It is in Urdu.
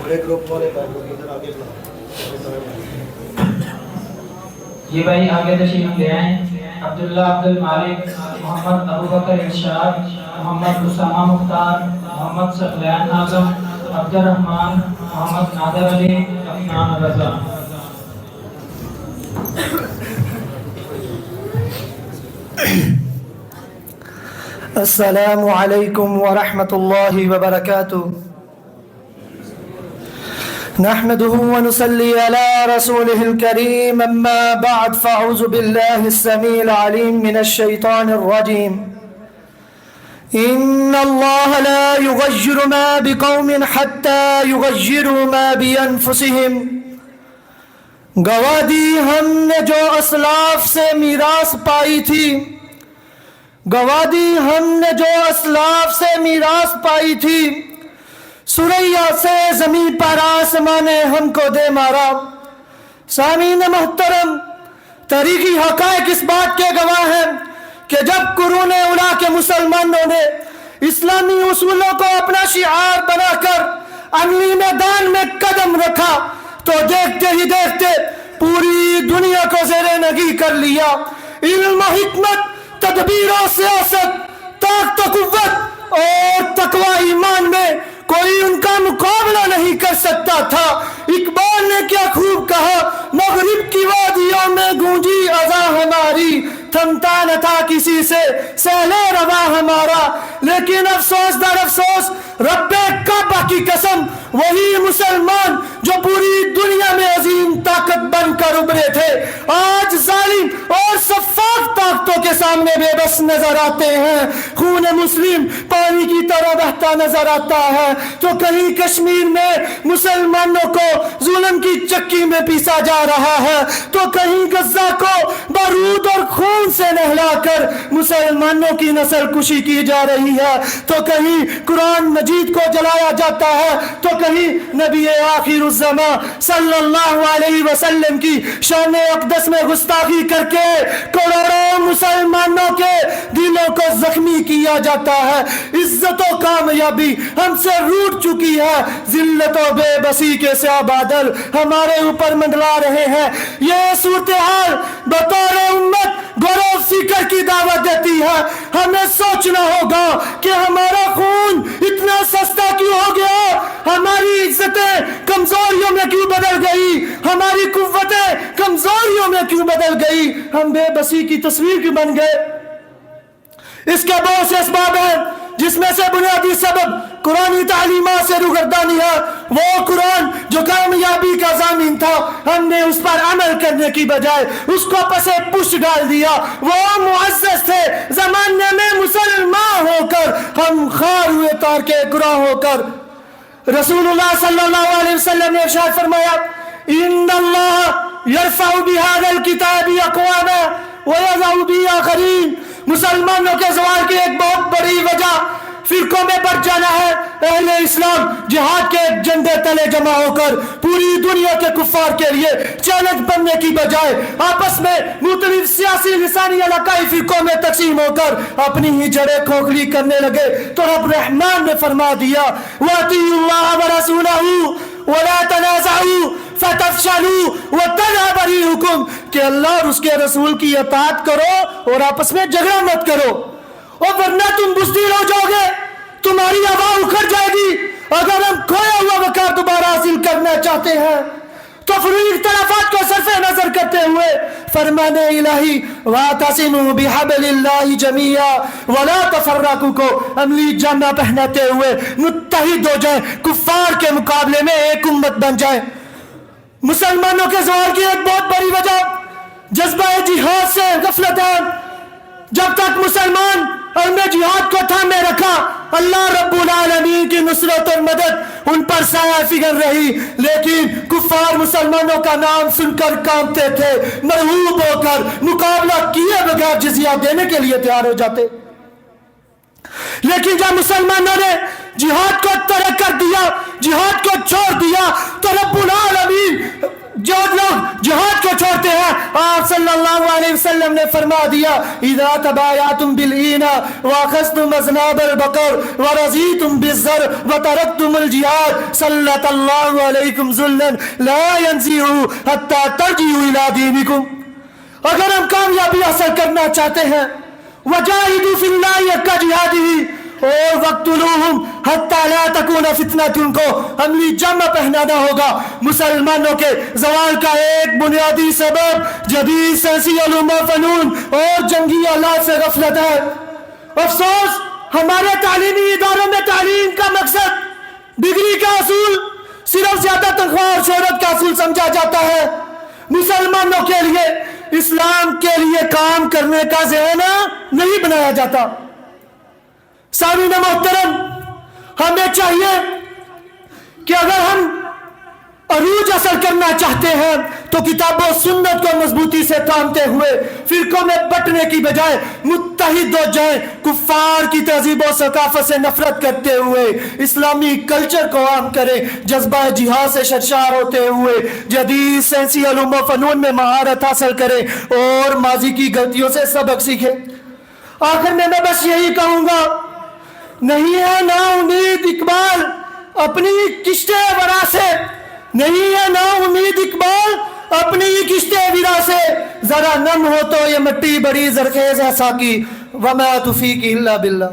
بڑے گروپ والے ادھر آگے یہ بھائی آگے تشریف لے آئیں. عبداللہ عبد المالک، محمد ابو بکر ارشاد، محمد اسامہ مختار، محمد ثقلین اعظم، عبد الرحمن، محمد نادر علی، عفنان رضا. السلام علیکم ورحمۃ اللہ وبرکاتہ. نحمده ونصلي على رسوله الكريم اما بعد فاعوذ بالله السميع العليم من الشيطان الرجيم. ان الله لا يغير ما بقوم حتى يغيروا ما بانفسهم. گواہ دی ہم نے جو اسلاف سے میراث پائی تھی، گواہ دی ہم نے جو اسلاف سے میراث پائی تھی، سریا سے زمین پر آسمان نے ہم کو دے مارا. سامعین محترم، تاریخی حقائق اس بات کے گواہ ہیں کہ جب قرون اولیٰ کے مسلمانوں نے اسلامی اصولوں کو اپنا شعار بنا کر عملی میدان میں قدم رکھا تو دیکھتے ہی دیکھتے پوری دنیا کو زیر نگی کر لیا. علم و حکمت، تدبیر و سیاست، طاقت و قوت اور تقوی ایمان میں کوئی ان کا مقابلہ نہیں کر سکتا تھا. اقبال نے کیا خوب کہا، مغرب کی وادیوں میں گونجی اذاں ہماری، تھمتا نہ تھا کسی سے سیل روا ہمارا. لیکن افسوس در افسوس، رب کعبہ کی قسم، وہی مسلمان جو پوری دنیا میں عظیم طاقت بن کر ابھرے تھے، آج ظالم اور شفاف طاقتوں کے سامنے بے بس نظر آتے ہیں. خون مسلم پانی کی طرح بہتا نظر آتا ہے تو کہیں کشمیر میں مسلمانوں کو ظلم کی چکی میں پیسا جا رہا ہے، تو کہیں غزہ کو بارود اور خون سے نہلا کر مسلمانوں کی نسل کشی کی جا رہی ہے، تو کہیں قرآن مجید کو جلایا جاتا ہے، تو کہیں نبی آخر الزمان صلی اللہ علیہ وسلم کی شان اقدس میں گستاخی کر کے کروڑوں مسلمانوں کے دلوں کو زخمی کیا جاتا ہے. عزت و کامیابی ہم سے روٹ چکی ہے، ذلت و بے بسی کے سیاہ بادل ہمارے اوپر منڈلا رہے ہیں. یہ صورتحال بطور امت غور و فکر کی دعوت دیتی ہے. ہمیں سوچنا ہوگا کہ ہمارا خون اتنا سستا کیوں ہو گیا، ہماری عزتیں کمزوریوں میں کیوں بدل گئی، ہماری قوتیں کمزوریوں میں کیوں بدل گئی، ہم بے بسی کی تصویر کیوں بن گئے. اس کے بہت سے اسباب ہیں، جس میں سے بنیادی سبب قرآنی تعلیمات سے روگردانی ہے. وہ قرآن جو کامیابی کا ضامن تھا، ہم نے اس پر عمل کرنے کی بجائے اس کو پسے پش ڈال دیا. وہ معزز تھے زمانے میں مسلمان ہو کر، ہم خار ہوئے تار کے گراہ ہو کر. رسول اللہ صلی اللہ علیہ وسلم نے ارشاد فرمایا، ان اللہ یرفع بہذا الکتاب اقواما ویضع به آخرین. مسلمانوں کے زوال کی ایک بہت بڑی وجہ فرقوں میں بٹ جانا ہے. اہل اسلام جہاد کے ایک جھنڈے تلے جمع ہو کر پوری دنیا کے کفار کے لیے چیلنج بننے کی بجائے آپس میں مختلف سیاسی لسانی علاقائی فرقوں میں تقسیم ہو کر اپنی ہی جڑیں کھوکھلی کرنے لگے. تو رب رحمان نے فرما دیا، وَأَطِيعُوا اللَّهَ وَرَسُولَهُ وَلَا تَنَازَعُوا فَتَفْشَلُوا وَتَذْهَبَ رِيحُكُمْ، کہ اللہ اور اس کے رسول کی اطاعت کرو اور آپس میں جھگڑا مت کرو، اور ورنہ تم بزدل ہو جاؤ گے، تمہاری ہوا اکھڑ جائے گی. اگر ہم کھویا ہوا وقار دوبارہ حاصل کرنا چاہتے ہیں تو فروئی اختلافات کو صرف نظر کرتے ہوئے فرمان الہی وَاعْتَصِمُوا بِحَبْلِ اللَّهِ جَمِيعًا وَلَا تَفَرَّقُوا کو عملی جامہ پہناتے ہوئے متحد ہو جائیں، کفار کے مقابلے میں ایک امت بن جائیں. مسلمانوں کے زوال کی ایک بہت بڑی وجہ جذبہ جہاد سے غفلت ہے. جب تک مسلمان علم جہاد کو تھامے رکھا، اللہ رب العالمین کی نصرت اور مدد ان پر سایہ فکر رہی. لیکن کفار مسلمانوں کا نام سن کر کانپتے تھے، مرعوب ہو کر مقابلہ کیے بغیر جزیہ دینے کے لیے تیار ہو جاتے. لیکن جب مسلمانوں نے جہاد کو ترک کر دیا، جہاد کو چھوڑ دیا، تو رب العالمین جو جو لوگ جہاد کو چھوڑتے ہیں آپ صلی اللہ علیہ وسلم نے فرما دیا اذا تبایعتم بالعینا واخذتم اذناب البقر ورضیتم بالزر وترکتم الجہاد سلط اللہ علیکم ذلا لا ينزعه حتى ترجعوا الى دینکم. اگر ہم کامیابی حاصل کرنا چاہتے ہیں وجاہدوا فی اللہ حق جہادہ اور وقتلوہم حتی لا تکون فتنۃ کو عملی جمع پہنانا ہوگا. مسلمانوں کے زوال کا ایک بنیادی سبب جدید سائنسی علوم و فنون اور جنگی آلات سے غفلت ہے. افسوس ہمارے تعلیمی اداروں میں تعلیم کا مقصد ڈگری کا اصول صرف زیادہ تنخواہ اور شہرت کا اصول سمجھا جاتا ہے. مسلمانوں کے لیے اسلام کے لیے کام کرنے کا ذہن نہیں بنایا جاتا. سامعین محترم، ہمیں چاہیے کہ اگر ہم عروج حاصل کرنا چاہتے ہیں تو کتاب و سنت کو مضبوطی سے تھامتے ہوئے فرقوں میں بٹنے کی بجائے متحد ہو جائیں. کفار کی تہذیب و ثقافت سے نفرت کرتے ہوئے اسلامی کلچر کو عام کریں. جذبہ جہاد سے سرشار ہوتے ہوئے جدید سائنسی علوم و فنون میں مہارت حاصل کریں اور ماضی کی غلطیوں سے سبق سیکھیں. آخر میں بس یہی کہوں گا، نہیں ہے نا امید اقبال اپنی کشتے ورا سے، نہیں ہے نا امید اقبال اپنی کشتے ورا سے، ذرا نم ہو تو یہ مٹی بڑی زرخیز ہے ساقی وما توفیقی الا باللہ.